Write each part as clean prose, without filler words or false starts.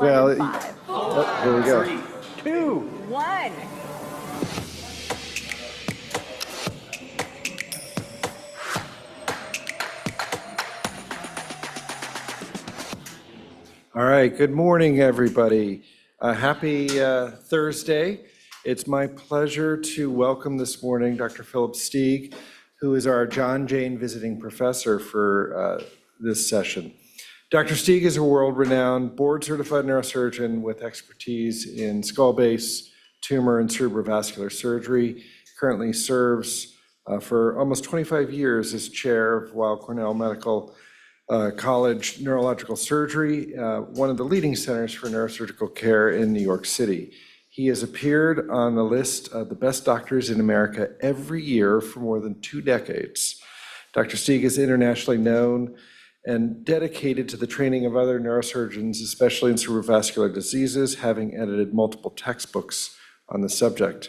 Well, 5. oh, here we go. 3, 2, 1. All right, good morning, everybody. Happy Thursday. It's my pleasure to welcome this morning Dr. Philip Stieg, who is our John Jane Visiting Professor for this session. Dr. Stieg is a world-renowned board-certified neurosurgeon with expertise in skull base, tumor, and cerebrovascular surgery. Currently serves for almost 25 years as chair of Weill Cornell Medical College Neurological Surgery, one of the leading centers for neurosurgical care in New York City. He has appeared on the list of the best doctors in America every year for more than 2 decades. Dr. Stieg is internationally known and dedicated to the training of other neurosurgeons, especially in cerebrovascular diseases, having edited multiple textbooks on the subject.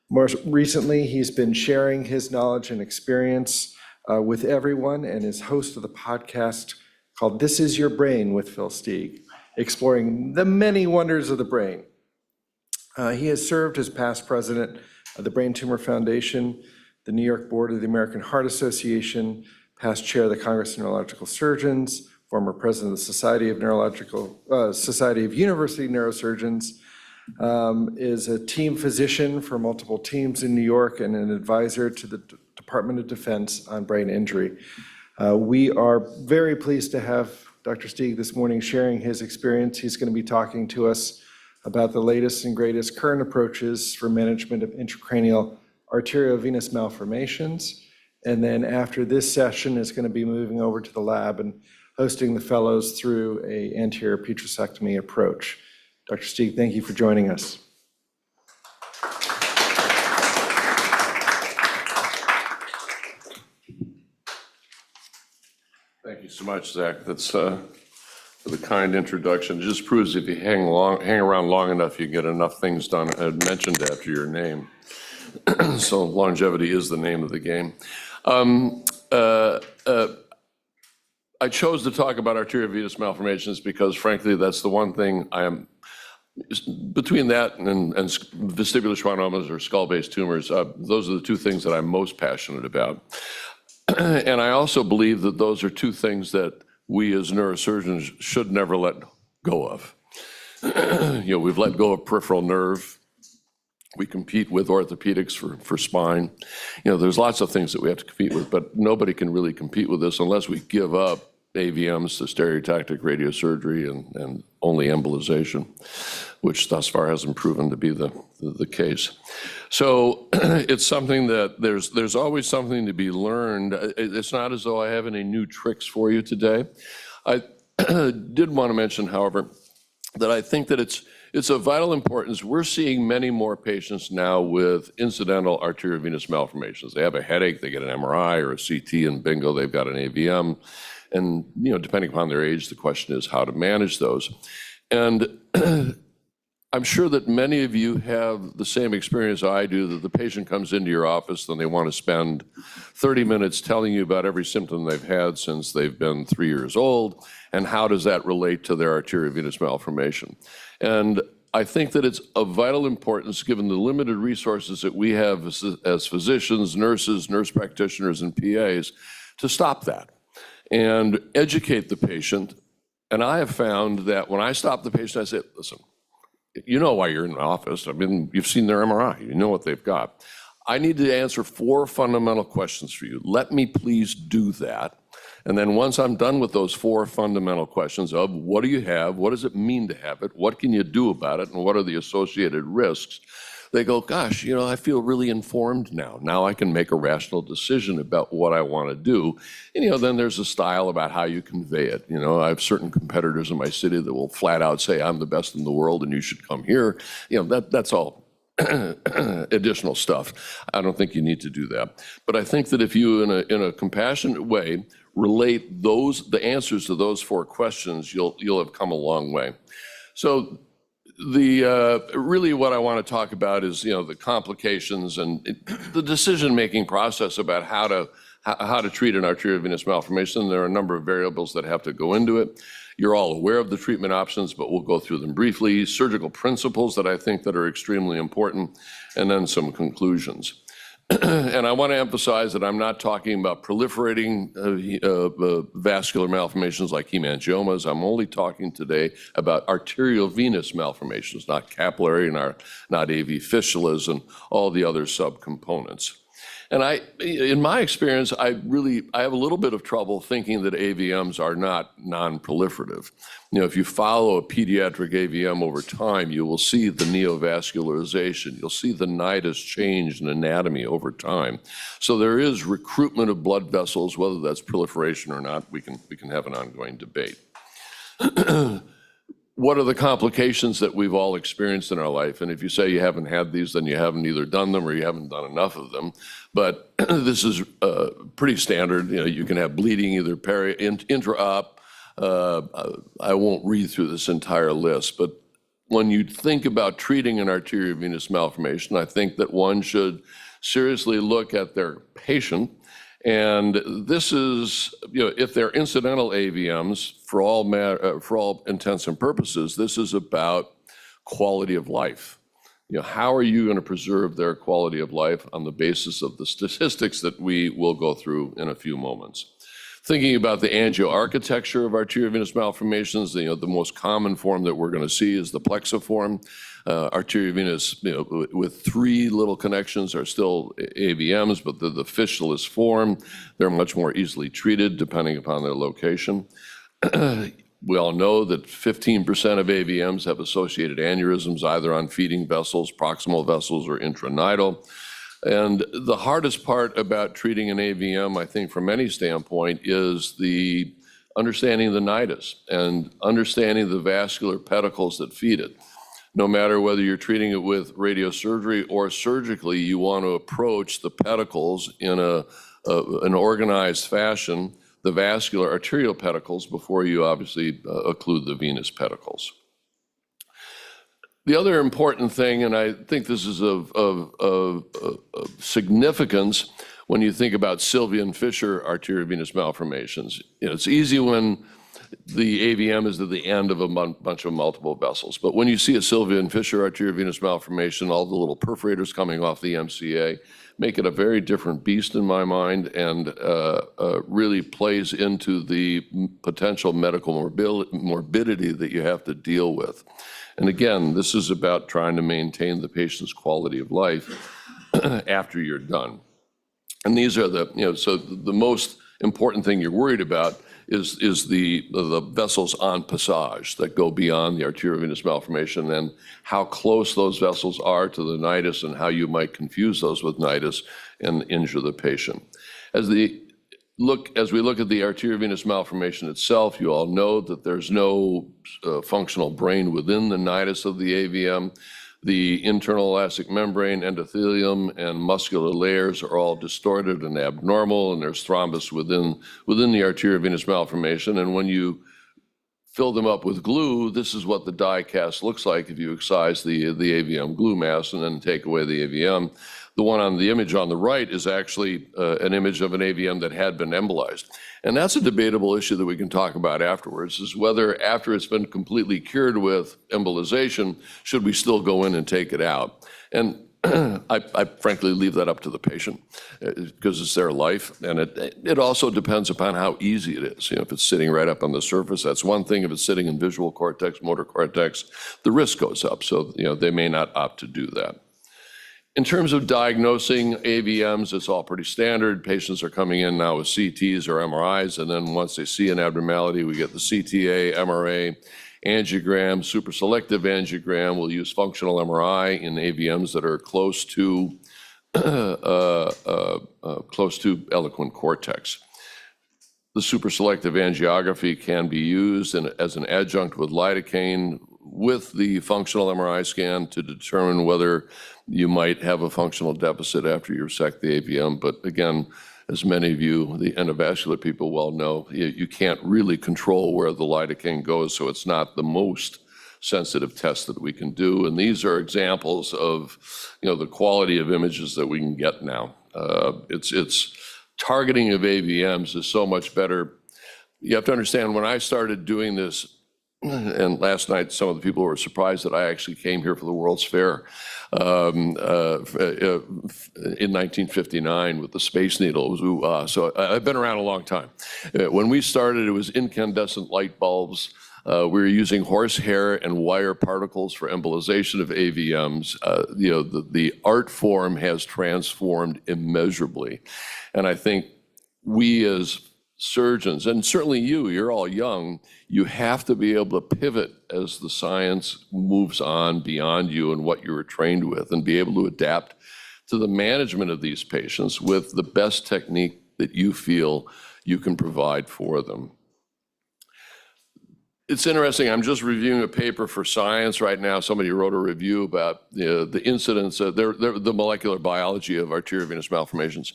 More recently, he's been sharing his knowledge and experience with everyone and is host of the podcast called This Is Your Brain with Phil Stieg, exploring the many wonders of the brain. He has served as past president of the Brain Tumor Foundation, the New York Board of the American Heart Association, past chair of the Congress of Neurological Surgeons, former president of the Society of University Neurosurgeons, is a team physician for multiple teams in New York and an advisor to the Department of Defense on brain injury. We are very pleased to have Dr. Stieg this morning sharing his experience. He's going to be talking to us about the latest and greatest current approaches for management of intracranial arteriovenous malformations. And then after this session is going to be moving over to the lab and hosting the fellows through an anterior petrosectomy approach. Dr. Stieg, thank you for joining us. Thank you so much, Zach. That's for the kind introduction. It just proves if you hang around long enough, you get enough things done mentioned after your name. So longevity is the name of the game. I chose to talk about arteriovenous malformations because, frankly, that's the one thing I am, between that and vestibular schwannomas or skull-based tumors, those are the 2 things that I'm most passionate about. And I also believe that those are 2 things that we as neurosurgeons should never let go of. We've let go of peripheral nerve. We compete with orthopedics for spine. There's lots of things that we have to compete with, but nobody can really compete with this unless we give up AVMs to stereotactic radiosurgery and only embolization, which thus far hasn't proven to be the case. So it's something that there's always something to be learned. It's not as though I have any new tricks for you today. I did want to mention, however, that I think that it's of vital importance. We're seeing many more patients now with incidental arteriovenous malformations. They have a headache, they get an MRI or a CT, and bingo, they've got an AVM. And depending upon their age, the question is how to manage those. And I'm sure that many of you have the same experience I do, that the patient comes into your office and they want to spend 30 minutes telling you about every symptom they've had since they've been 3 years old, and how does that relate to their arteriovenous malformation. And I think that it's of vital importance, given the limited resources that we have as physicians, nurses, nurse practitioners, and PAs, to stop that and educate the patient. And I have found that when I stop the patient, I say, listen, you know why you're in the office. I mean, you've seen their MRI. You know what they've got. I need to answer 4 fundamental questions for you. Let me please do that. And then once I'm done with those 4 fundamental questions of what do you have, what does it mean to have it, what can you do about it, and what are the associated risks, they go, gosh, I feel really informed now. Now I can make a rational decision about what I want to do. And, then there's a style about how you convey it. I have certain competitors in my city that will flat out say, I'm the best in the world and you should come here. That's all additional stuff. I don't think you need to do that. But I think that if you, in a compassionate way, relate the answers to those 4 questions, you'll have come a long way. So really what I want to talk about is, the complications and the decision-making process about how to treat an arteriovenous malformation. There are a number of variables that have to go into it. You're all aware of the treatment options, but we'll go through them briefly. Surgical principles that I think that are extremely important, and then some conclusions. And I want to emphasize that I'm not talking about proliferating vascular malformations like hemangiomas. I'm only talking today about arteriovenous malformations, not capillary, not AV fistulas, and all the other subcomponents. And in my experience, I have a little bit of trouble thinking that AVMs are not non-proliferative. If you follow a pediatric AVM over time, you will see the neovascularization. You'll see the nidus change in anatomy over time. So there is recruitment of blood vessels, whether that's proliferation or not, we can have an ongoing debate. What are the complications that we've all experienced in our life? And if you say you haven't had these, then you haven't either done them or you haven't done enough of them. But this is pretty standard. You can have bleeding either intra-op. I won't read through this entire list, but when you think about treating an arteriovenous malformation, I think that one should seriously look at their patient. And this is, if they're incidental AVMs, for all intents and purposes, this is about quality of life. How are you going to preserve their quality of life on the basis of the statistics that we will go through in a few moments? Thinking about the angioarchitecture of arteriovenous malformations, the most common form that we're going to see is the plexiform. Arteriovenous, with 3 little connections are still AVMs, but the fistulous form, they're much more easily treated depending upon their location. We all know that 15% of AVMs have associated aneurysms, either on feeding vessels, proximal vessels, or intranidal. And the hardest part about treating an AVM, I think from any standpoint, is the understanding the nidus and understanding the vascular pedicles that feed it. No matter whether you're treating it with radiosurgery or surgically, you want to approach the pedicles in an organized fashion, the vascular arterial pedicles, before you obviously occlude the venous pedicles. The other important thing, and I think this is of significance when you think about Sylvian-Fisher arteriovenous malformations. It's easy when the AVM is at the end of a bunch of multiple vessels. But when you see a Sylvian-Fisher arteriovenous malformation, all the little perforators coming off the MCA make it a very different beast in my mind, and really plays into the potential medical morbidity that you have to deal with. And again, this is about trying to maintain the patient's quality of life after you're done. And these are so the most important thing you're worried about is the vessels en passage that go beyond the arteriovenous malformation, and how close those vessels are to the nidus and how you might confuse those with nidus and injure the patient. As we look at the arteriovenous malformation itself, you all know that there's no functional brain within the nidus of the AVM. The internal elastic membrane, endothelium, and muscular layers are all distorted and abnormal, and there's thrombus within the arteriovenous malformation. And when you fill them up with glue, this is what the die cast looks like if you excise the AVM glue mass and then take away the AVM. The one on the image on the right is actually an image of an AVM that had been embolized. And that's a debatable issue that we can talk about afterwards, is whether after it's been completely cured with embolization, should we still go in and take it out? And I frankly leave that up to the patient because it's their life. And it also depends upon how easy it is. If it's sitting right up on the surface, that's one thing. If it's sitting in visual cortex, motor cortex, the risk goes up. So they may not opt to do that. In terms of diagnosing AVMs, it's all pretty standard. Patients are coming in now with CTs or MRIs, and then once they see an abnormality, we get the CTA, MRA, angiogram, superselective angiogram. We'll use functional MRI in AVMs that are close to eloquent cortex. The superselective angiography can be used as an adjunct with lidocaine with the functional MRI scan to determine whether you might have a functional deficit after you resect the AVM. But again, as many of you, the endovascular people well know, you can't really control where the lidocaine goes, so it's not the most sensitive test that we can do. And these are examples of the quality of images that we can get now. It's targeting of AVMs is so much better you have to understand, when I started doing this, and last night some of the people were surprised that I actually came here for the World's Fair in 1959 with the Space Needle. It was ooh-ah. So I've been around a long time. When we started, it was incandescent light bulbs. We were using horsehair and wire particles for embolization of AVMs. The art form has transformed immeasurably. And I think we as surgeons, and certainly you're all young, you have to be able to pivot as the science moves on beyond you and what you were trained with, and be able to adapt to the management of these patients with the best technique that you feel you can provide for them. It's interesting, I'm just reviewing a paper for Science right now. Somebody wrote a review about the incidence, the molecular biology of arteriovenous malformations.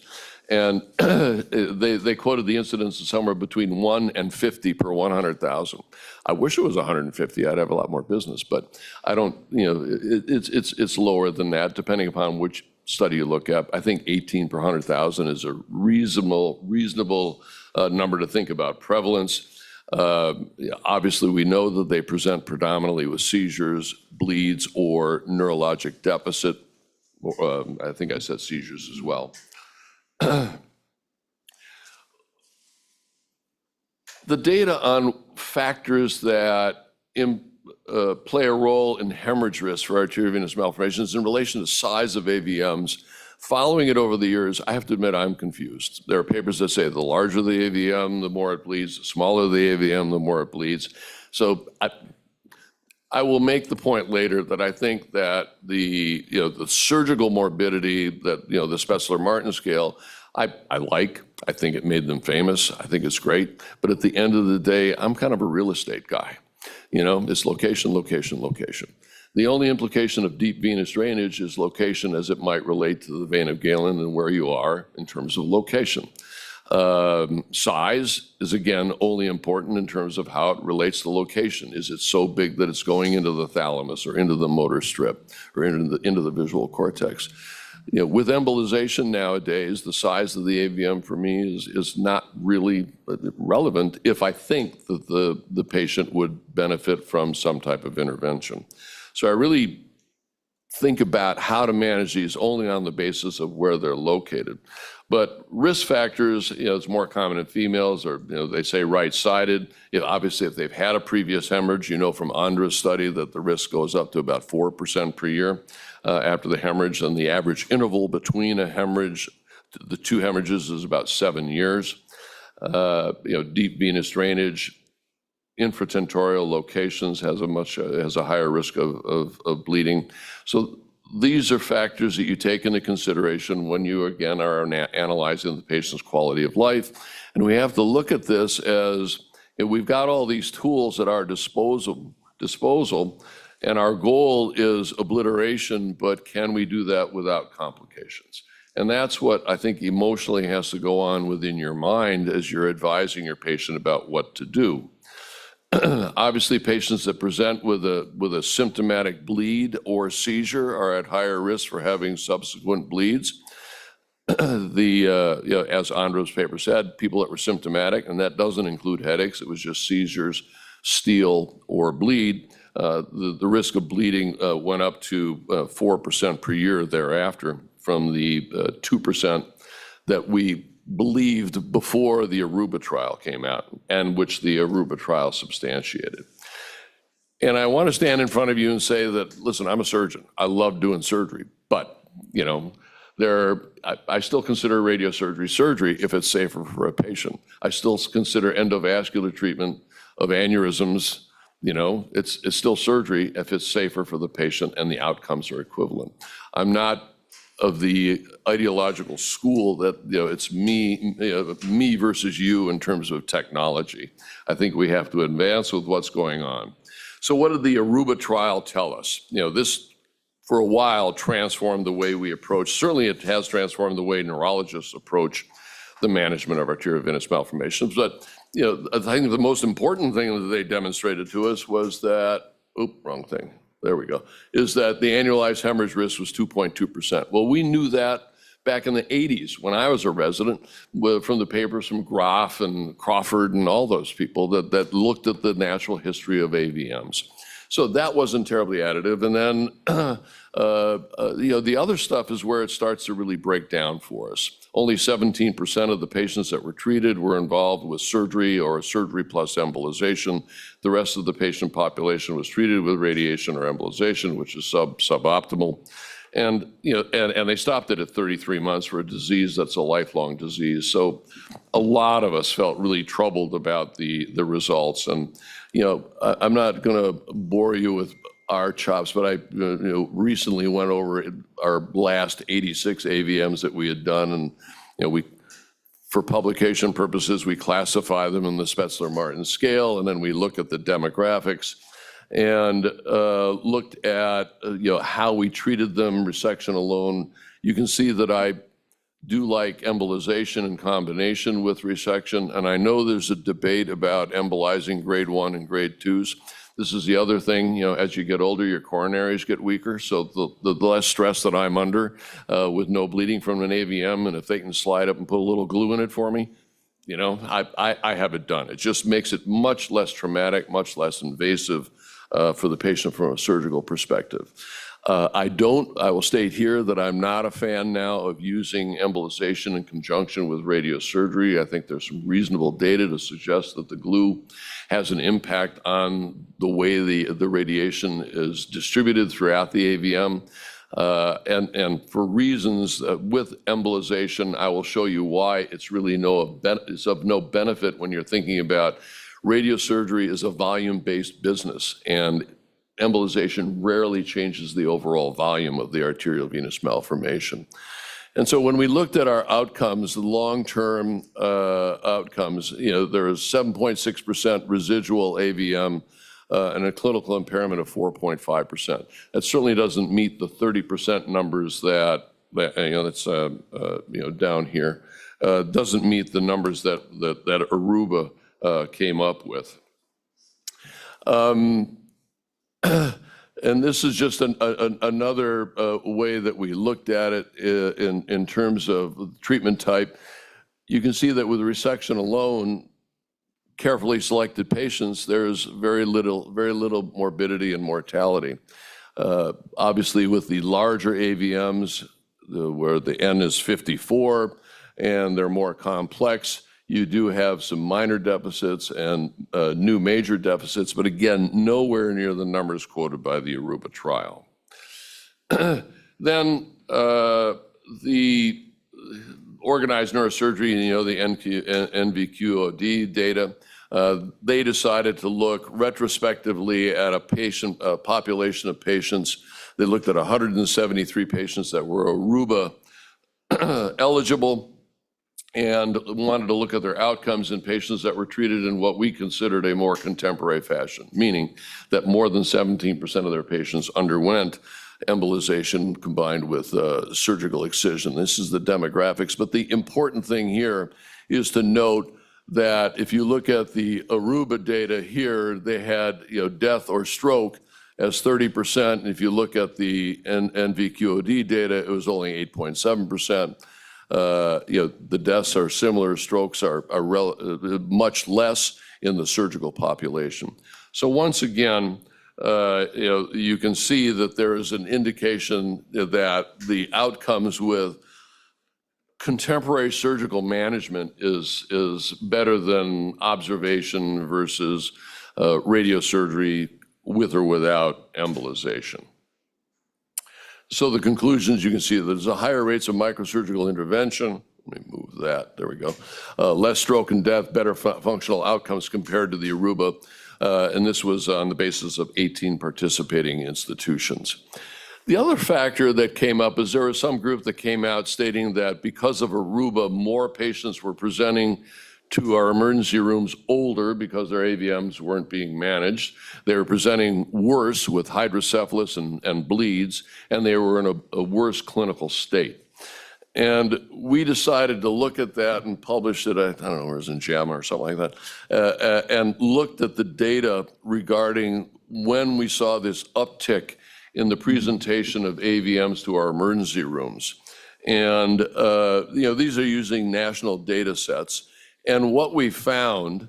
And they quoted the incidence of somewhere between 1 and 50 per 100,000. I wish it was 150, I'd have a lot more business, but I don't, it's lower than that, depending upon which study you look at. I think 18 per 100,000 is a reasonable number to think about. Prevalence. Obviously, we know that they present predominantly with seizures, bleeds, or neurologic deficit. I think I said seizures as well. The data on factors that play a role in hemorrhage risk for arteriovenous malformations in relation to size of AVMs, following it over the years, I have to admit I'm confused. There are papers that say the larger the AVM, the more it bleeds, the smaller the AVM, the more it bleeds. So I will make the point later that I think that the surgical morbidity, that the Spetzler-Martin scale, I think it made them famous. I think it's great. But at the end of the day, I'm kind of a real estate guy. It's location, location, location. The only implication of deep venous drainage is location as it might relate to the vein of Galen and where you are in terms of location. Size is, again, only important in terms of how it relates to location. Is it so big that it's going into the thalamus or into the motor strip or into the visual cortex? With embolization nowadays, the size of the AVM for me is not really relevant if I think that the patient would benefit from some type of intervention. So I really think about how to manage these only on the basis of where they're located. But risk factors, it's more common in females, or they say right-sided. Obviously, if they've had a previous hemorrhage, from Andra's study that the risk goes up to about 4% per year after the hemorrhage, and the average interval between a hemorrhage, the two hemorrhages, is about 7 years. Deep venous drainage, infratentorial locations has a higher risk of bleeding. So these are factors that you take into consideration when you, again, are analyzing the patient's quality of life. And we have to look at this as we've got all these tools at our disposal, and our goal is obliteration, but can we do that without complications? And that's what I think emotionally has to go on within your mind as you're advising your patient about what to do. Obviously, patients that present with a symptomatic bleed or seizure are at higher risk for having subsequent bleeds. As Andra's paper said, people that were symptomatic, and that doesn't include headaches, it was just seizures, steal, or bleed. The risk of bleeding went up to 4% per year thereafter from the 2% that we believed before the ARUBA trial came out, and which the ARUBA trial substantiated. And I want to stand in front of you and say that, listen, I'm a surgeon. I love doing surgery, but I still consider radiosurgery surgery if it's safer for a patient. I still consider endovascular treatment of aneurysms, it's still surgery if it's safer for the patient and the outcomes are equivalent. I'm not of the ideological school that it's me versus you in terms of technology. I think we have to advance with what's going on. So what did the ARUBA trial tell us? This for a while transformed the way we approach. Certainly it has transformed the way neurologists approach the management of arteriovenous malformations. But I think the most important thing that they demonstrated to us was that, wrong thing. There we go, is that the annualized hemorrhage risk was 2.2%. Well, we knew that back in the 80s when I was a resident, from the papers from Groff and Crawford and all those people that looked at the natural history of AVMs. So that wasn't terribly additive. And then, the other stuff is where it starts to really break down for us. Only 17% of the patients that were treated were involved with surgery or surgery plus embolization. The rest of the patient population was treated with radiation or embolization, which is suboptimal. And, and they stopped it at 33 months for a disease that's a lifelong disease. So a lot of us felt really troubled about the results. And, I'm not going to bore you with our chops, but I recently went over our last 86 AVMs that we had done. And, for publication purposes, we classify them in the Spetzler-Martin scale, and then we look at the demographics and looked at how we treated them, resection alone. You can see that I do like embolization in combination with resection, and I know there's a debate about embolizing grade 1 and grade 2s. This is the other thing, as you get older, your coronaries get weaker, so the less stress that I'm under with no bleeding from an AVM, and if they can slide up and put a little glue in it for me, I have it done. It just makes it much less traumatic, much less invasive for the patient from a surgical perspective. I will state here that I'm not a fan now of using embolization in conjunction with radiosurgery. I think there's some reasonable data to suggest that the glue has an impact on the way the radiation is distributed throughout the AVM. And for reasons with embolization, I will show you why it's really it's of no benefit when you're thinking about radiosurgery is a volume-based business, and embolization rarely changes the overall volume of the arterial venous malformation. And so when we looked at our outcomes, the long-term outcomes, there was 7.6% residual AVM and a clinical impairment of 4.5%. That certainly doesn't meet the 30% numbers that's down here. Doesn't meet the numbers that ARUBA came up with. And this is just another way that we looked at it in terms of treatment type. You can see that with resection alone, carefully selected patients, there's very little morbidity and mortality. Obviously, with the larger AVMs, where the N is 54 and they're more complex, you do have some minor deficits and new major deficits, but again, nowhere near the numbers quoted by the ARUBA trial. Then the organized neurosurgery, the NVQOD data, they decided to look retrospectively at a population of patients. They looked at 173 patients that were ARUBA eligible, and wanted to look at their outcomes in patients that were treated in what we considered a more contemporary fashion, meaning that more than 17% of their patients underwent embolization combined with surgical excision. This is the demographics, but the important thing here is to note that if you look at the ARUBA data here, they had death or stroke as 30%, and if you look at the NVQOD data, it was only 8.7%. The deaths are similar, strokes are much less in the surgical population. So once again, you can see that there is an indication that the outcomes with contemporary surgical management is better than observation versus radiosurgery with or without embolization. So the conclusions, you can see that there's a higher rates of microsurgical intervention. Let me move that, there we go. Less stroke and death, better functional outcomes compared to the ARUBA. And this was on the basis of 18 participating institutions. The other factor that came up is there was some group that came out stating that because of ARUBA, more patients were presenting to our emergency rooms older because their AVMs weren't being managed. They were presenting worse with hydrocephalus and bleeds, and they were in a worse clinical state. And we decided to look at that and published it, I don't know, it was in JAMA or something like that, and looked at the data regarding when we saw this uptick in the presentation of AVMs to our emergency rooms. And these are using national data sets. And what we found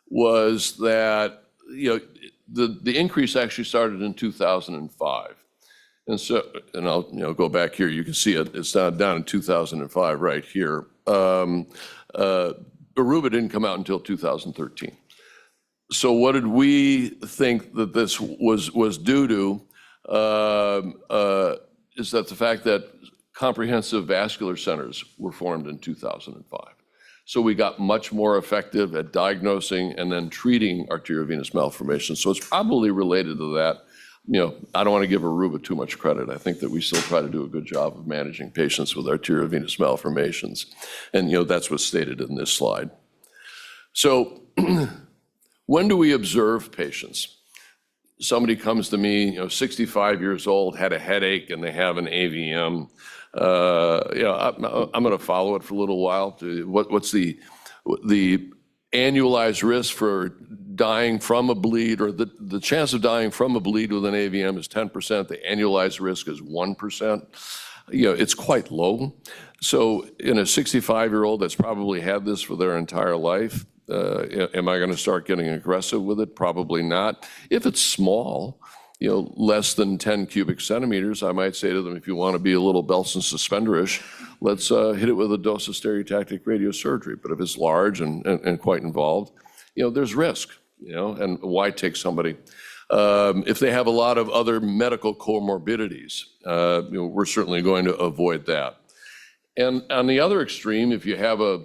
was that the increase actually started in 2005. And so, and I'll go back here. You can see it. It's down in 2005 right here. ARUBA didn't come out until 2013. So what did we think that this was due to? Is that the fact that comprehensive vascular centers were formed in 2005. So we got much more effective at diagnosing and then treating arteriovenous malformations. So it's probably related to that. I don't want to give ARUBA too much credit. I think that we still try to do a good job of managing patients with arteriovenous malformations. And that's what's stated in this slide. So when do we observe patients? Somebody comes to me, 65 years old, had a headache, and they have an AVM. I'm going to follow it for a little while. What's the annualized risk for dying from a bleed, or the chance of dying from a bleed with an AVM is 10%. The annualized risk is 1%. It's quite low. So in a 65-year-old that's probably had this for their entire life, am I going to start getting aggressive with it? Probably not. If it's small, less than 10 cubic centimeters, I might say to them, if you want to be a little belts and suspenderish, let's hit it with a dose of stereotactic radiosurgery. But if it's large and quite involved, there's risk, and why take somebody? If they have a lot of other medical comorbidities, we're certainly going to avoid that. And on the other extreme, if you have a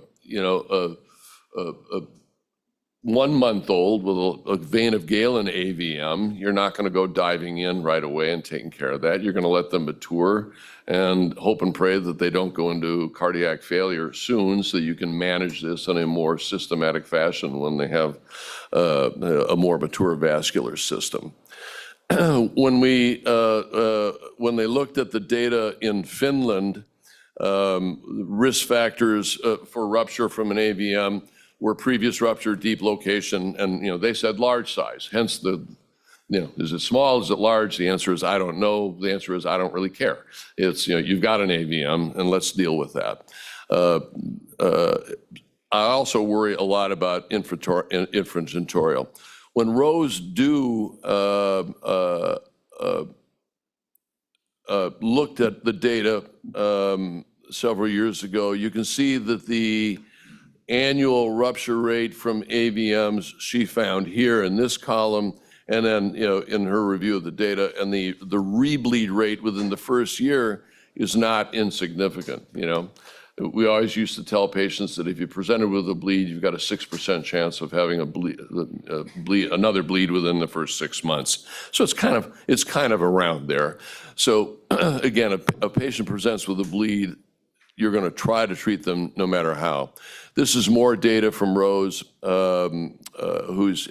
1-month-old with a vein of Galen AVM, you're not going to go diving in right away and taking care of that. You're going to let them mature and hope and pray that they don't go into cardiac failure soon, so you can manage this in a more systematic fashion when they have a more mature vascular system. When they looked at the data in Finland, risk factors for rupture from an AVM were previous rupture, deep location, and they said large size. Hence is it small, is it large? The answer is I don't know. The answer is I don't really care. It's you've got an AVM and let's deal with that. I also worry a lot about infragentorial. When Rose looked at the data several years ago, you can see that the annual rupture rate from AVMs she found here in this column, and then in her review of the data, and the rebleed rate within the first year is not insignificant. We always used to tell patients that if you presented with a bleed, you've got a 6% chance of having another bleed within the first 6 months. So it's kind of around there. So again, a patient presents with a bleed, you're going to try to treat them no matter how. This is more data from Rose, who's,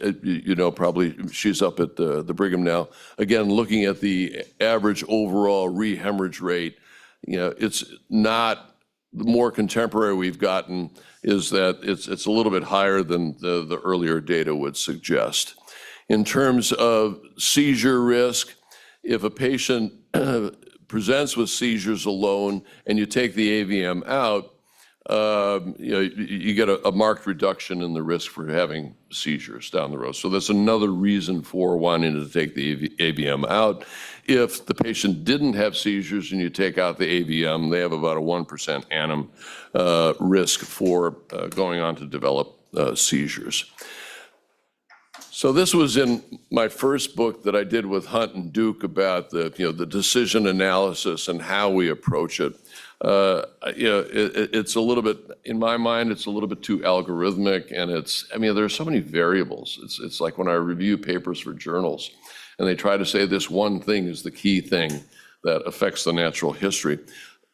probably she's up at the Brigham now. Again, looking at the average overall rehemorrhage rate, it's not, the more contemporary we've gotten is that it's a little bit higher than the earlier data would suggest. In terms of seizure risk, if a patient presents with seizures alone and you take the AVM out, you get a marked reduction in the risk for having seizures down the road. So that's another reason for wanting to take the AVM out. If the patient didn't have seizures and you take out the AVM, they have about a 1% annum risk for going on to develop seizures. So this was in my first book that I did with Hunt and Duke about the decision analysis and how we approach it. It's a little bit, in my mind, it's a little bit too algorithmic, and there are so many variables. It's like when I review papers for journals, and they try to say this one thing is the key thing that affects the natural history.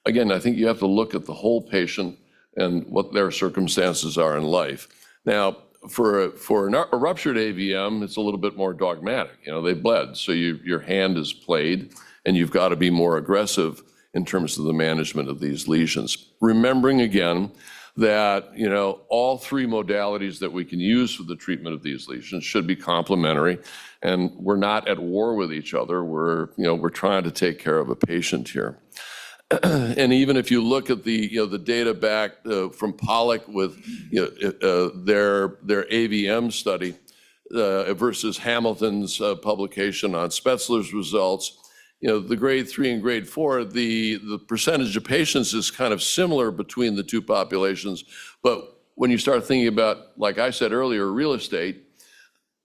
Again, I think you have to look at the whole patient and what their circumstances are in life. Now, for a ruptured AVM, it's a little bit more dogmatic. They bled, so your hand is played, and you've got to be more aggressive in terms of the management of these lesions. Remembering again that all three modalities that we can use for the treatment of these lesions should be complementary, and we're not at war with each other. We're trying to take care of a patient here. And even if you look at the data back from Pollock with their AVM study versus Hamilton's publication on Spetzler's results, the grade 3 and grade 4, the percentage of patients is kind of similar between the two populations. But when you start thinking about, like I said earlier, real estate,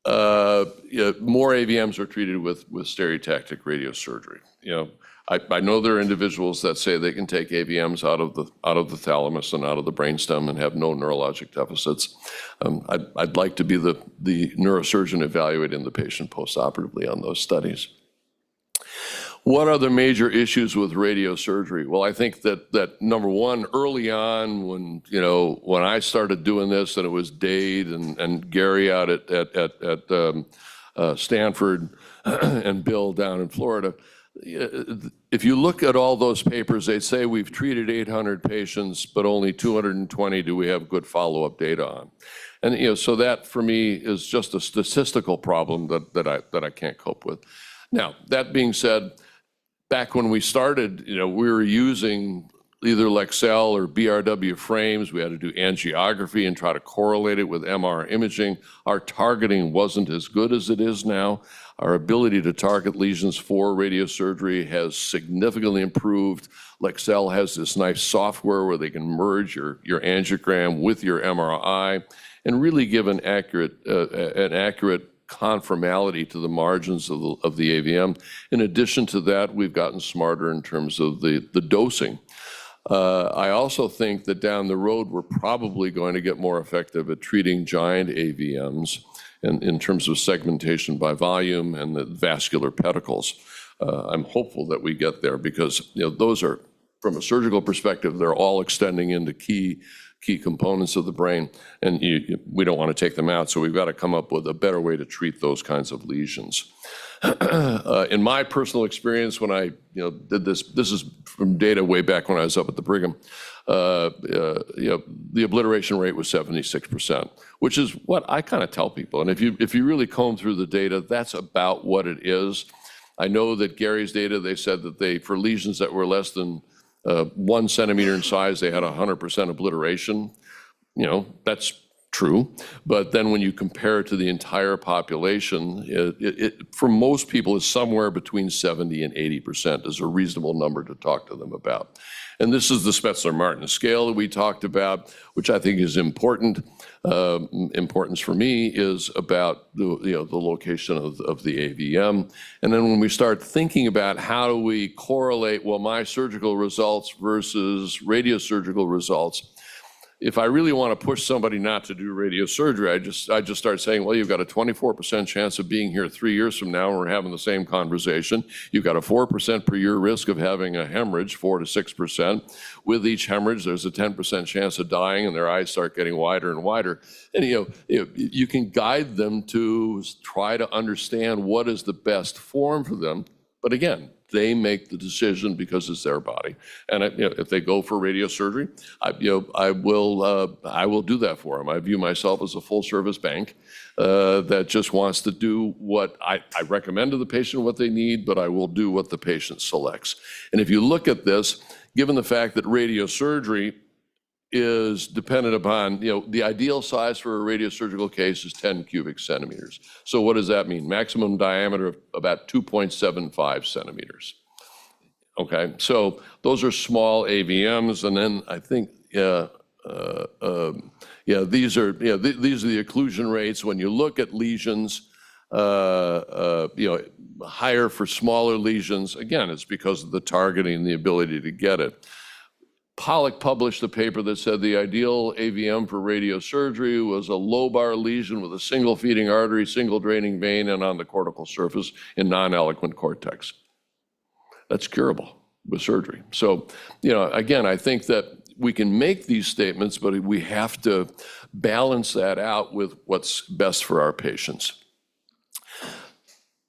more AVMs are treated with stereotactic radiosurgery. I know there are individuals that say they can take AVMs out of the thalamus and out of the brainstem and have no neurologic deficits. I'd like to be the neurosurgeon evaluating the patient postoperatively on those studies. What are the major issues with radiosurgery? Well, I think that number one, early on when I started doing this, and it was Dade and Gary out at Stanford and Bill down in Florida, if you look at all those papers, they say we've treated 800 patients, but only 220 do we have good follow-up data on. And so that for me is just a statistical problem that I can't cope with. Now, that being said, back when we started, we were using either Lexel or BRW frames. We had to do angiography and try to correlate it with MR imaging. Our targeting wasn't as good as it is now. Our ability to target lesions for radiosurgery has significantly improved. Lexel has this nice software where they can merge your angiogram with your MRI and really give an accurate conformality to the margins of the AVM. In addition to that, we've gotten smarter in terms of the dosing. I also think that down the road, we're probably going to get more effective at treating giant AVMs in terms of segmentation by volume and the vascular pedicles. I'm hopeful that we get there because those are, from a surgical perspective, they're all extending into key components of the brain, and we don't want to take them out, so we've got to come up with a better way to treat those kinds of lesions. In my personal experience, when I did this is from data way back when I was up at the Brigham, the obliteration rate was 76%, which is what I kind of tell people. And if you really comb through the data, that's about what it is. I know that Gary's data, they said that for lesions that were less than 1 centimeter in size, they had 100% obliteration. That's true. But then when you compare it to the entire population, it for most people is somewhere between 70 and 80% is a reasonable number to talk to them about. And this is the Spetzler-Martin scale that we talked about, which I think is important. Importance for me is about the location of the AVM. And then when we start thinking about how do we correlate, my surgical results versus radiosurgical results, if I really want to push somebody not to do radiosurgery, I just start saying, well, you've got a 24% chance of being here 3 years from now, and we're having the same conversation. You've got a 4% per year risk of having a hemorrhage, 4 to 6%. With each hemorrhage, there's a 10% chance of dying, and their eyes start getting wider and wider. And you can guide them to try to understand what is the best form for them. But again, they make the decision because it's their body. And if they go for radiosurgery, I will do that for them. I view myself as a full-service bank that just wants to do what I recommend to the patient what they need, but I will do what the patient selects. And if you look at this, given the fact that radiosurgery is dependent upon, the ideal size for a radiosurgical case is 10 cubic centimeters. So what does that mean? Maximum diameter of about 2.75 centimeters. Okay, so those are small AVMs, and then I think, these are the occlusion rates. When you look at lesions, higher for smaller lesions, again, it's because of the targeting and the ability to get it. Pollock published a paper that said the ideal AVM for radiosurgery was a lobar lesion with a single feeding artery, single draining vein, and on the cortical surface in non-eloquent cortex. That's curable with surgery. So, again, I think that we can make these statements, but we have to balance that out with what's best for our patients.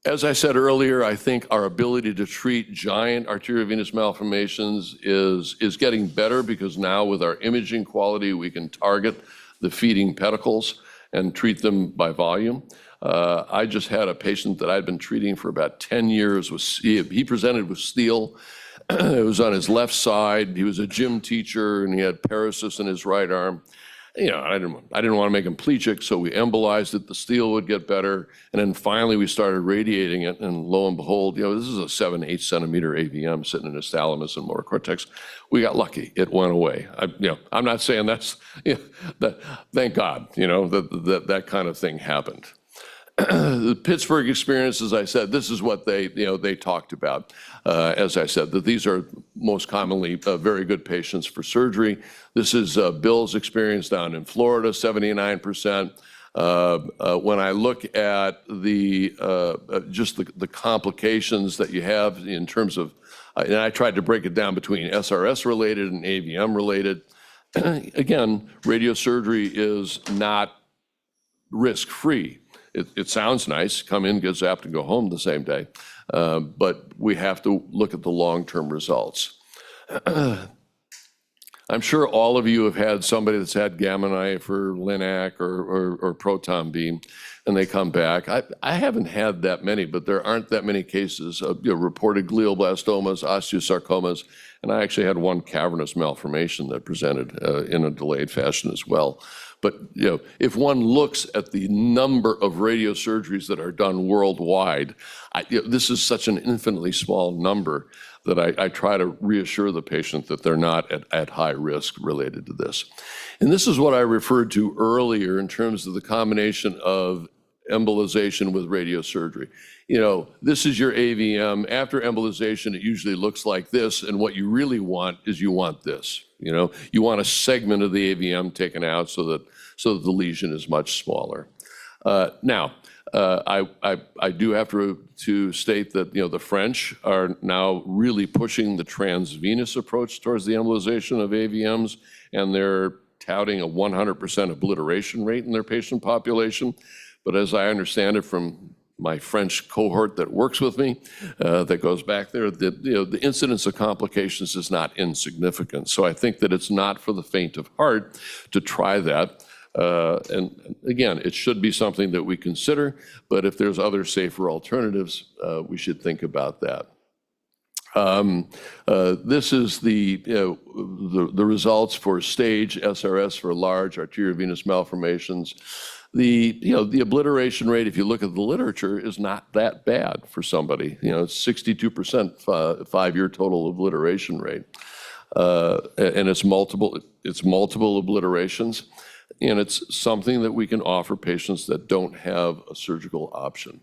As I said earlier, I think our ability to treat giant arteriovenous malformations is getting better because now with our imaging quality, we can target the feeding pedicles and treat them by volume. I just had a patient that I'd been treating for about 10 years. He presented with steel It was on his left side. He was a gym teacher, and he had paresis in his right arm. I didn't want to make him plegic, so we embolized it. The steel would get better, and then finally we started radiating it, and lo and behold, this is a 7-8 centimeter AVM sitting in his thalamus and motor cortex. We got lucky; it went away. I'm not saying that's thank God, that kind of thing happened. The Pittsburgh experience, as I said, this is what they talked about. As I said, that these are most commonly very good patients for surgery. This is Bill's experience down in Florida, 79%. When I look at just the complications that you have in terms of, and I tried to break it down between SRS related and AVM related. Again, radiosurgery is not risk-free. It sounds nice, come in, get zapped, and go home the same day. But we have to look at the long-term results. I'm sure all of you have had somebody that's had Gamma knife or Linac or proton beam, and they come back. I haven't had that many, but there aren't that many cases of reported glioblastomas, osteosarcomas, and I actually had one cavernous malformation that presented in a delayed fashion as well. But if one looks at the number of radiosurgeries that are done worldwide, this is such an infinitely small number that I try to reassure the patient that they're not at high risk related to this. And this is what I referred to earlier in terms of the combination of embolization with radiosurgery. This is your AVM. After embolization, it usually looks like this, and what you really want is you want this. You want a segment of the AVM taken out so that the lesion is much smaller. Now, I do have to state that the French are now really pushing the transvenous approach towards the embolization of AVMs, and they're touting a 100% obliteration rate in their patient population. But as I understand it from my French cohort that works with me, that goes back there, the incidence of complications is not insignificant. So I think that it's not for the faint of heart to try that. And again, it should be something that we consider, but if there's other safer alternatives, we should think about that. This is the results for stage SRS for large arteriovenous malformations. The obliteration rate, if you look at the literature, is not that bad for somebody. It's 62% five-year total obliteration rate, and it's multiple obliterations, and it's something that we can offer patients that don't have a surgical option.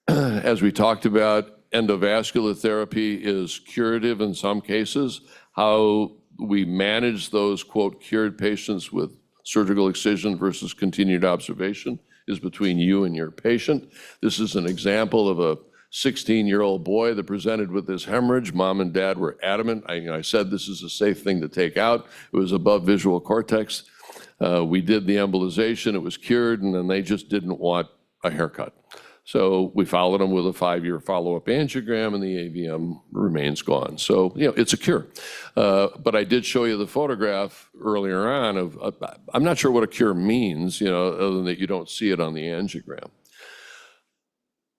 As we talked about, endovascular therapy is curative in some cases. How we manage those, quote, cured patients with surgical excision versus continued observation is between you and your patient. This is an example of a 16-year-old boy that presented with this hemorrhage. Mom and dad were adamant. I said this is a safe thing to take out. It was above visual cortex. We did the embolization. It was cured, and then they just didn't want a haircut. So we followed them with a 5-year follow-up angiogram, and the AVM remains gone. So, it's a cure. But I did show you the photograph earlier on of, I'm not sure what a cure means, other than that you don't see it on the angiogram.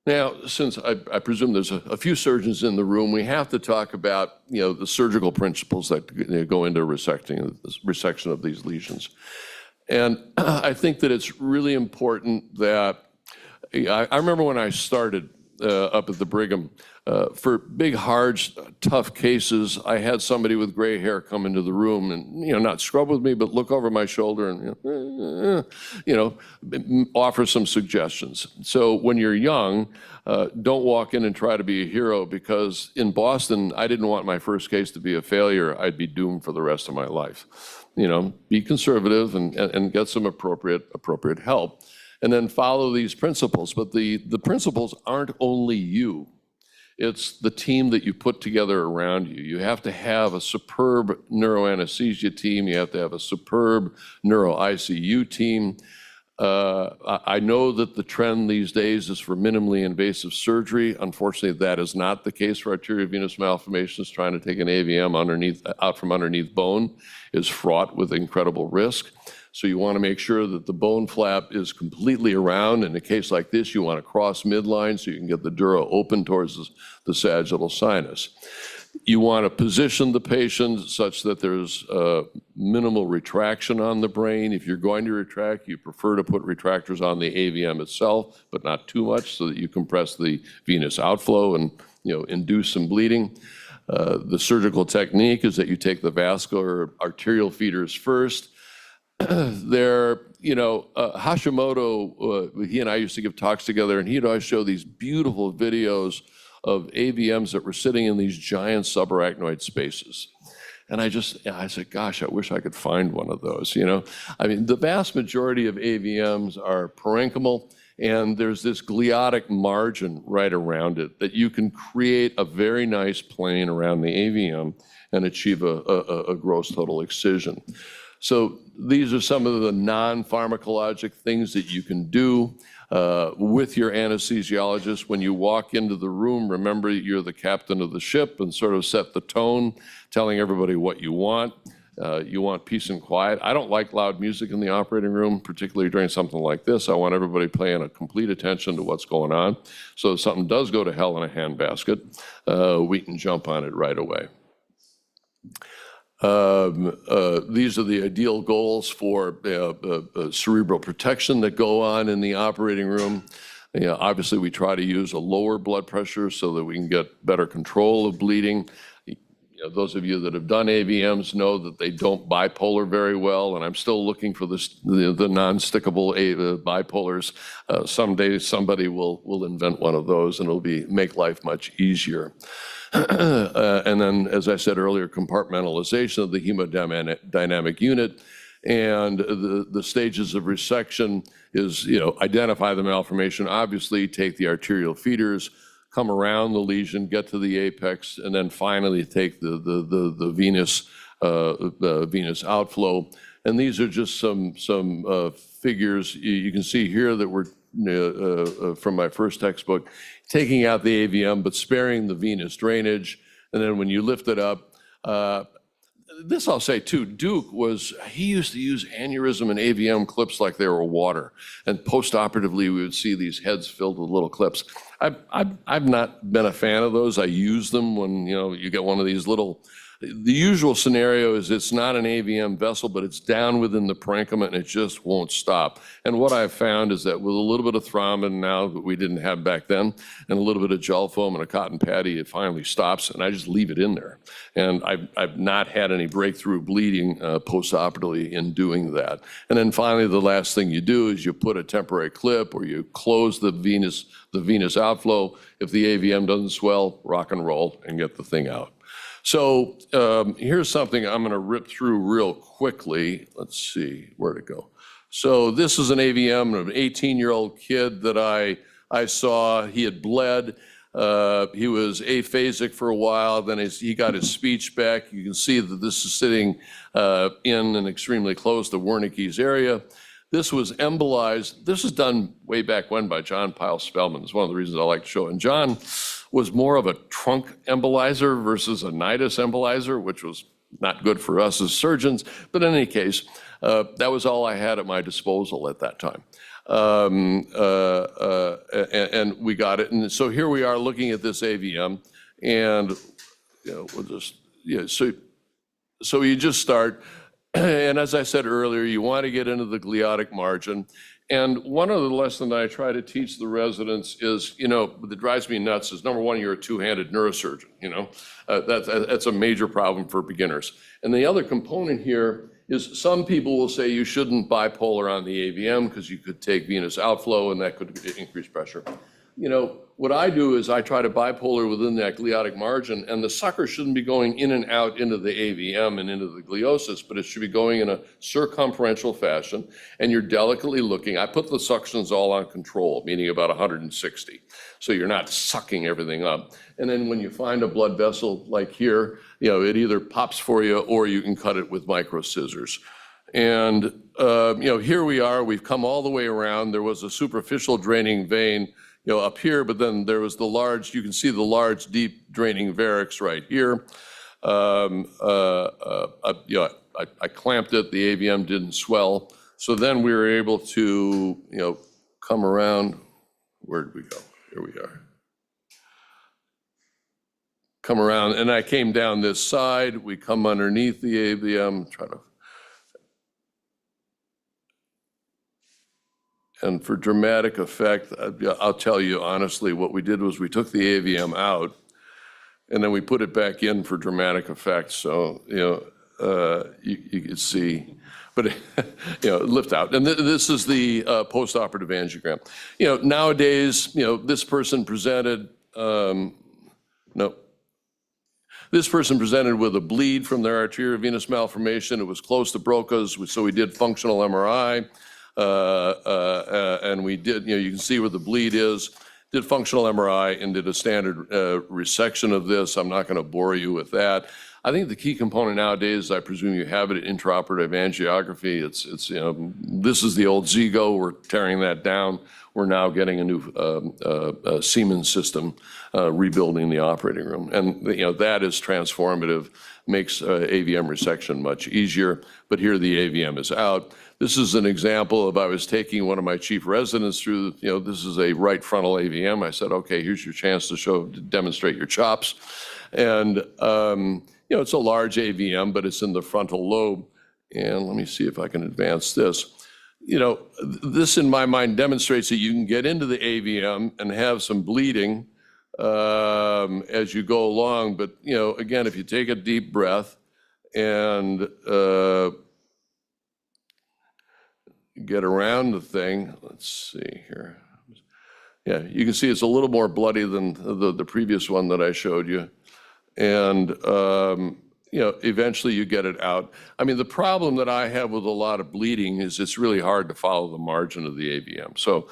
Now, since I presume there's a few surgeons in the room, we have to talk about, the surgical principles that go into resection of these lesions. And I think that it's really important that I remember when I started up at the Brigham, for big, hard, tough cases, I had somebody with gray hair come into the room and, not scrub with me, but look over my shoulder and, offer some suggestions. So when you're young, don't walk in and try to be a hero, because in Boston, I didn't want my first case to be a failure. I'd be doomed for the rest of my life. Be conservative and get some appropriate help. And then follow these principles. But the principles aren't only you. It's the team that you put together around you. You have to have a superb neuroanesthesia team. You have to have a superb neuro-ICU team. I know that the trend these days is for minimally invasive surgery. Unfortunately, that is not the case for arteriovenous malformations. Trying to take an AVM out from underneath bone is fraught with incredible risk. So you want to make sure that the bone flap is completely around. In a case like this, you want to cross midline so you can get the dura open towards the sagittal sinus. You want to position the patient such that there's minimal retraction on the brain. If you're going to retract, you prefer to put retractors on the AVM itself, but not too much so that you compress the venous outflow and induce some bleeding. The surgical technique is that you take the vascular arterial feeders first. Hashimoto, he and I used to give talks together, and he'd always show these beautiful videos of AVMs that were sitting in these giant subarachnoid spaces. And I said, gosh, I wish I could find one of those, I mean, the vast majority of AVMs are parenchymal, and there's this gliotic margin right around it that you can create a very nice plane around the AVM and achieve a gross total excision. So these are some of the non-pharmacologic things that you can do with your anesthesiologist. When you walk into the room, remember you're the captain of the ship and sort of set the tone, telling everybody what you want. You want peace and quiet. I don't like loud music in the operating room, particularly during something like this. I want everybody paying a complete attention to what's going on. So if something does go to hell in a handbasket, we can jump on it right away. These are the ideal goals for cerebral protection that go on in the operating room. Obviously, we try to use a lower blood pressure so that we can get better control of bleeding. Those of you that have done AVMs know that they don't bipolar very well, and I'm still looking for the non-stickable bipolars. Someday somebody will invent one of those, and it'll make life much easier. And then, as I said earlier, compartmentalization of the hemodynamic unit, and the stages of resection is, identify the malformation, obviously take the arterial feeders, come around the lesion, get to the apex, and then finally take the venous outflow. And these are just some figures you can see here that were from my first textbook, taking out the AVM but sparing the venous drainage. And then when you lift it up, this I'll say too, Duke he used to use aneurysm and AVM clips like they were water. And post-operatively, we would see these heads filled with little clips. I've not been a fan of those. I use them when, you get one of these little, the usual scenario is it's not an AVM vessel, but it's down within the parenchyma and it just won't stop. And what I've found is that with a little bit of thrombin now that we didn't have back then, and a little bit of gel foam and a cotton patty, it finally stops, and I just leave it in there. And I've not had any breakthrough bleeding post-operatively in doing that. And then finally, the last thing you do is you put a temporary clip or you close the venous outflow. If the AVM doesn't swell, rock and roll and get the thing out. So here's something I'm going to rip through real quickly. Let's see where to go. So this is an AVM of an 18-year-old kid that I saw. He had bled. He was aphasic for a while. Then he got his speech back. You can see that this is sitting in and extremely close to Wernicke's area. This was embolized. This was done way back when by John Pyle Spellman. It's one of the reasons I like to show it. And John was more of a trunk embolizer versus a nidus embolizer, which was not good for us as surgeons. But in any case, that was all I had at my disposal at that time. And we got it. And so here we are looking at this AVM, and we'll just, so you just start. And as I said earlier, you want to get into the gliotic margin. And one of the lessons I try to teach the residents is, that drives me nuts is, number one, you're a two-handed neurosurgeon, That's a major problem for beginners. And the other component here is some people will say you shouldn't bipolar on the AVM because you could take venous outflow and that could increase pressure. What I do is I try to bipolar within that gliotic margin, and the sucker shouldn't be going in and out into the AVM and into the gliosis, but it should be going in a circumferential fashion, and you're delicately looking. I put the suctions all on control, meaning about 160, so you're not sucking everything up. And then when you find a blood vessel like here, it either pops for you or you can cut it with micro scissors. And here we are, we've come all the way around. There was a superficial draining vein up here, but then there was you can see the large, deep draining varix right here. I clamped it, the AVM didn't swell. So then we were able to, come around. Where did we go? Here we are. come around, and I came down this side. We come underneath the AVM, and for dramatic effect, I'll tell you honestly, what we did was we took the AVM out, and then we put it back in for dramatic effect. So, you could see, but, lift out. And this is the post-operative angiogram. Nowadays, this person presented, this person presented with a bleed from their arteriovenous malformation. It was close to Broca's, so we did functional MRI. And we did, you can see where the bleed is, did functional MRI and did a standard resection of this. I'm not going to bore you with that. I think the key component nowadays, I presume you have it, intraoperative angiography. It's this is the old Zigo. We're tearing that down. We're now getting a new Siemens system, rebuilding the operating room. And that is transformative, makes AVM resection much easier. But here the AVM is out. This is an example of I was taking one of my chief residents through, this is a right frontal AVM. I said, okay, here's your chance to demonstrate your chops. And, it's a large AVM, but it's in the frontal lobe. And let me see if I can advance this. This in my mind demonstrates that you can get into the AVM and have some bleeding as you go along. But, again, if you take a deep breath and get around the thing, let's see here. Yeah, you can see it's a little more bloody than the previous one that I showed you. And, eventually you get it out. I mean, the problem that I have with a lot of bleeding is it's really hard to follow the margin of the AVM. So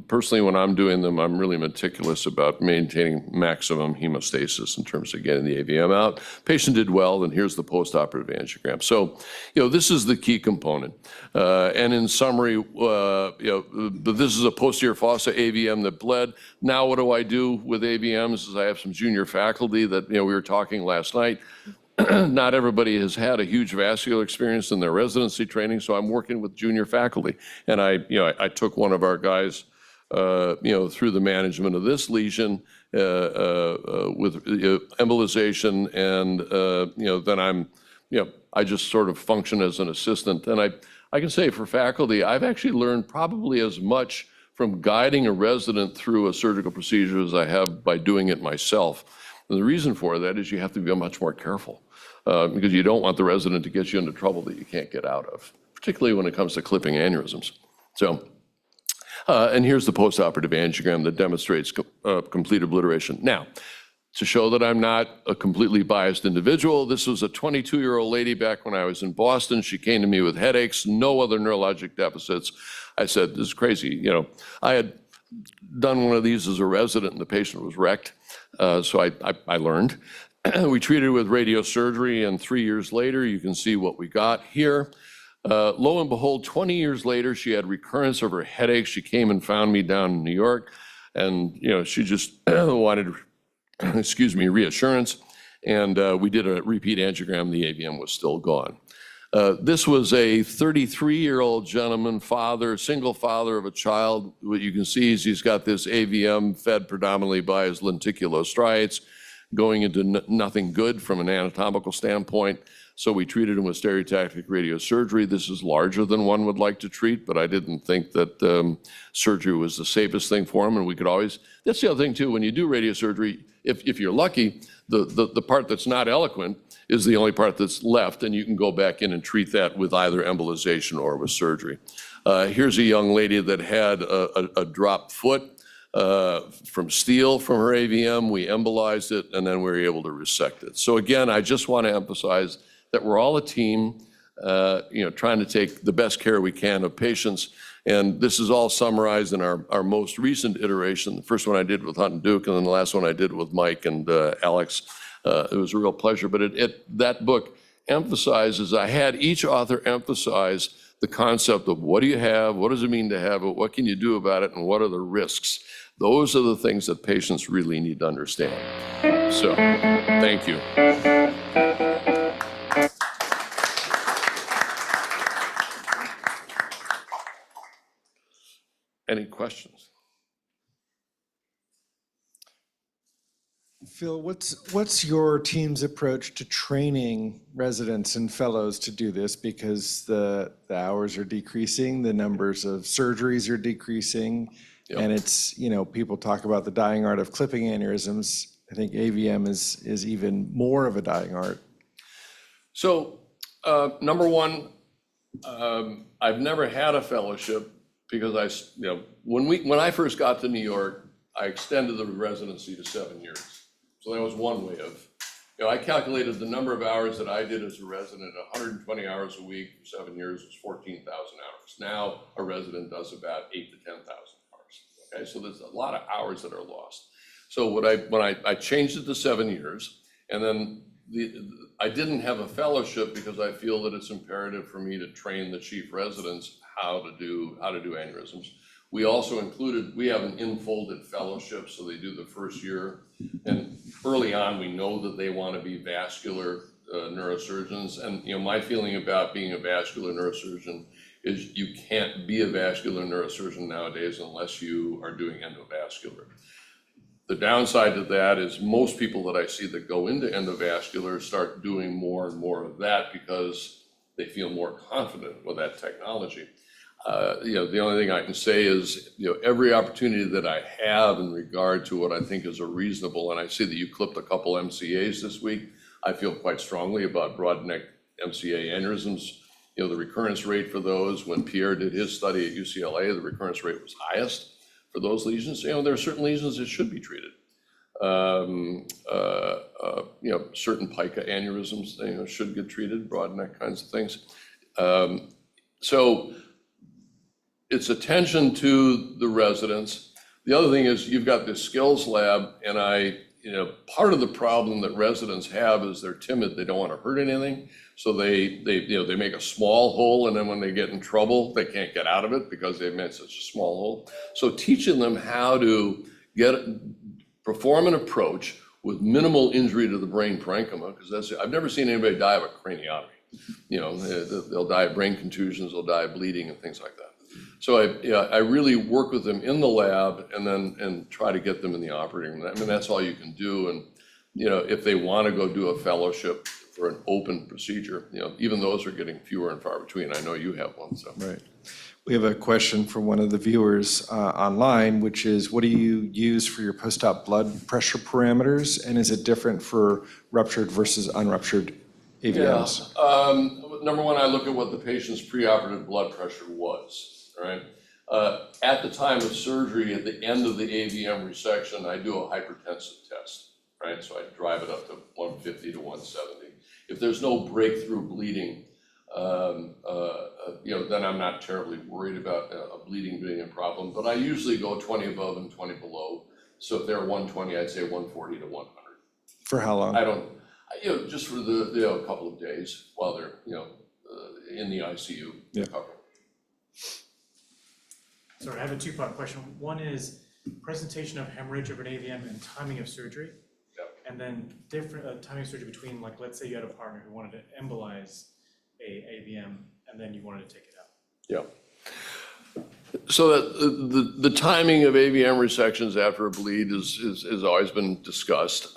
personally, when I'm doing them, I'm really meticulous about maintaining maximum hemostasis in terms of getting the AVM out. Patient did well, and here's the postoperative angiogram. So, this is the key component. And in summary, this is a posterior fossa AVM that bled. Now what do I do with AVMs is I have some junior faculty that, we were talking last night. Not everybody has had a huge vascular experience in their residency training, so I'm working with junior faculty. And I took one of our guys, through the management of this lesion with embolization, and then I just sort of function as an assistant. And I can say for faculty, I've actually learned probably as much from guiding a resident through a surgical procedure as I have by doing it myself. And the reason for that is you have to be much more careful because you don't want the resident to get you into trouble that you can't get out of, particularly when it comes to clipping aneurysms. So, and here's the postoperative angiogram that demonstrates complete obliteration. Now, to show that I'm not a completely biased individual, this was a 22-year-old lady back when I was in Boston. She came to me with headaches, no other neurologic deficits. I said, this is crazy. I had done one of these as a resident and the patient was wrecked. So I learned. We treated with radiosurgery, and 3 years later, you can see what we got here. Lo and behold, 20 years later, she had recurrence of her headache. She came and found me down in New York, and she just wanted, reassurance. And we did a repeat angiogram. The AVM was still gone. This was a 33-year-old gentleman, single father of a child. What you can see is he's got this AVM fed predominantly by his lenticulostriates, going into nothing good from an anatomical standpoint. So we treated him with stereotactic radiosurgery. This is larger than one would like to treat, but I didn't think that surgery was the safest thing for him. And we could always, that's the other thing too, when you do radiosurgery, if you're lucky, the part that's not eloquent is the only part that's left, and you can go back in and treat that with either embolization or with surgery. Here's a young lady that had a dropped foot from steel from her AVM. We embolized it, and then we were able to resect it. So again, I just want to emphasize that we're all a team, trying to take the best care we can of patients. And this is all summarized in our most recent iteration. The first one I did with Hunt and Duke, and then the last one I did with Mike and Alex. It was a real pleasure, but that book emphasizes, I had each author emphasize the concept of what do you have, what does it mean to have it, what can you do about it, and what are the risks. Those are the things that patients really need to understand. So, thank you. Any questions? Phil, what's your team's approach to training residents and fellows to do this? Because the hours are decreasing, the numbers of surgeries are decreasing, and it's, people talk about the dying art of clipping aneurysms. I think AVM is even more of a dying art. So, number one, I've never had a fellowship because when I first got to New York, I extended the residency to 7 years. So that was one way of, I calculated the number of hours that I did as a resident, 120 hours a week for 7 years was 14,000 hours. Now a resident does about 8,000 to 10,000 hours. Okay, so there's a lot of hours that are lost. So when I changed it to 7 years, and then I didn't have a fellowship because I feel that it's imperative for me to train the chief residents how to do aneurysms. We also we have an infolded fellowship, so they do the first year. And early on, we know that they want to be vascular neurosurgeons. And my feeling about being a vascular neurosurgeon is you can't be a vascular neurosurgeon nowadays unless you are doing endovascular. The downside to that is most people that I see that go into endovascular start doing more and more of that because they feel more confident with that technology. The only thing I can say is, every opportunity that I have in regard to what I think is a reasonable, and I see that you clipped a couple MCAs this week, I feel quite strongly about broad neck MCA aneurysms. The recurrence rate for those, when Pierre did his study at UCLA, the recurrence rate was highest for those lesions. There are certain lesions that should be treated. Certain pica aneurysms, should get treated, broad neck kinds of things. So it's attention to the residents. The other thing is you've got this skills lab, and part of the problem that residents have is they're timid. They don't want to hurt anything. So they make a small hole, and then when they get in trouble, they can't get out of it because they've made such a small hole. So teaching them how to perform an approach with minimal injury to the brain parenchyma, because I've never seen anybody die of a craniotomy. They'll die of brain contusions, they'll die of bleeding and things like that. So I really work with them in the lab and try to get them in the operating room. I mean, that's all you can do. And, if they want to go do a fellowship for an open procedure, even those are getting fewer and far between. I know you have one, so. Right. We have a question from one of the viewers online, which is, what do you use for your post-op blood pressure parameters? And is it different for ruptured versus unruptured AVMs? Yeah. Number one, I look at what the patient's preoperative blood pressure was, all right? At the time of surgery, at the end of the AVM resection, I do a hypertensive test, right? So I drive it up to 150 to 170. If there's no breakthrough bleeding, then I'm not terribly worried about bleeding being a problem. But I usually go 20 above and 20 below. So if they're 120, I'd say 140 to 100. For how long? I don't, just for the a couple of days while they're in the ICU. Yeah. Sorry, I have a two-part question. One is presentation of hemorrhage of an AVM and timing of surgery. Yep. And then different timing of surgery between, like, let's say you had a partner who wanted to embolize a AVM and then you wanted to take it out. Yeah. So that the timing of AVM resections after a bleed has always been discussed.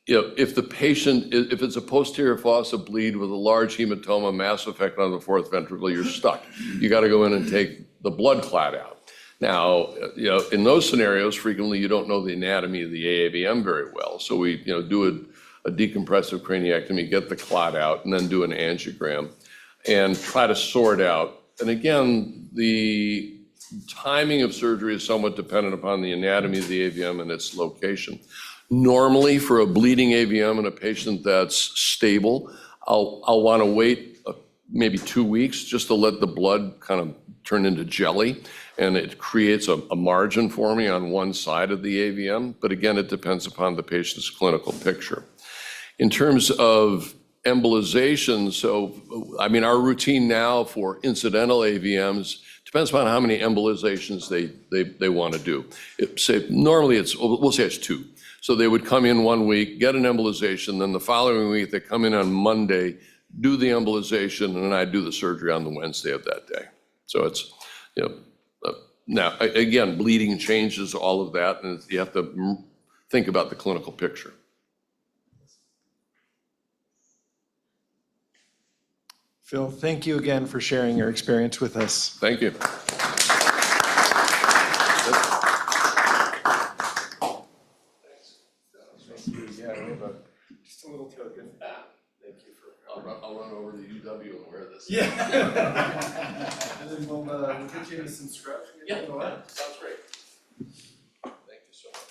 If the patient, if it's a posterior fossa bleed with a large hematoma, mass effect on the fourth ventricle, you're stuck. You got to go in and take the blood clot out. Now, in those scenarios, frequently you don't know the anatomy of the AVM very well. So we, do a decompressive craniectomy, get the clot out, and then do an angiogram and try to sort out. And again, the timing of surgery is somewhat dependent upon the anatomy of the AVM and its location. Normally, for a bleeding AVM in a patient that's stable, I'll want to wait maybe 2 weeks just to let the blood kind of turn into jelly, and it creates a margin for me on one side of the AVM. But again, it depends upon the patient's clinical picture. In terms of embolization, so I mean, our routine now for incidental AVMs depends upon how many embolizations they want to do. Normally we'll say it's 2. So they would come in 1 week, get an embolization, then the following week they come in on Monday, do the embolization, and then I do the surgery on the Wednesday of that day. So it's, now again, bleeding changes all of that, and you have to think about the clinical picture. Phil, thank you again for sharing your experience with us. Thank you. Yeah, we have just a little token. Thank you for. I'll run over to UW and wear this. Yeah. And then we'll get you into some scrubs. Yeah, sounds great. Thank you so much.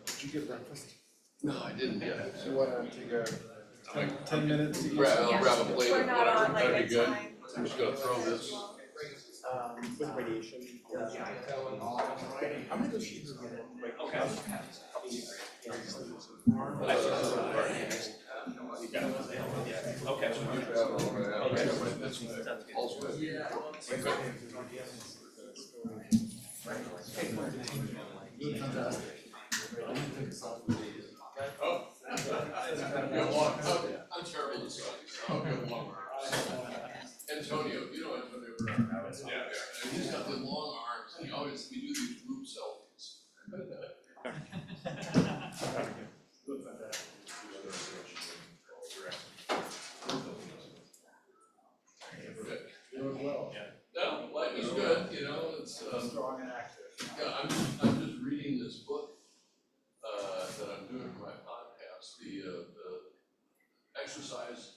Did you get breakfast? No, I didn't yet. So you want to take a 10 minutes to I'll grab a plate or We're not whatever, on like that'd a be good. time. I'm just gonna throw this. With radiation. I'm gonna go see her again. Okay. I'm terrible at studies. I'll get long arms. Antonio, you know Antonio? Yeah. And he's got the long arms, and we do these group selfies. No, life is good, you know, it's, Strong and active. yeah, I'm just reading this book, that I'm doing for my podcast, the exercise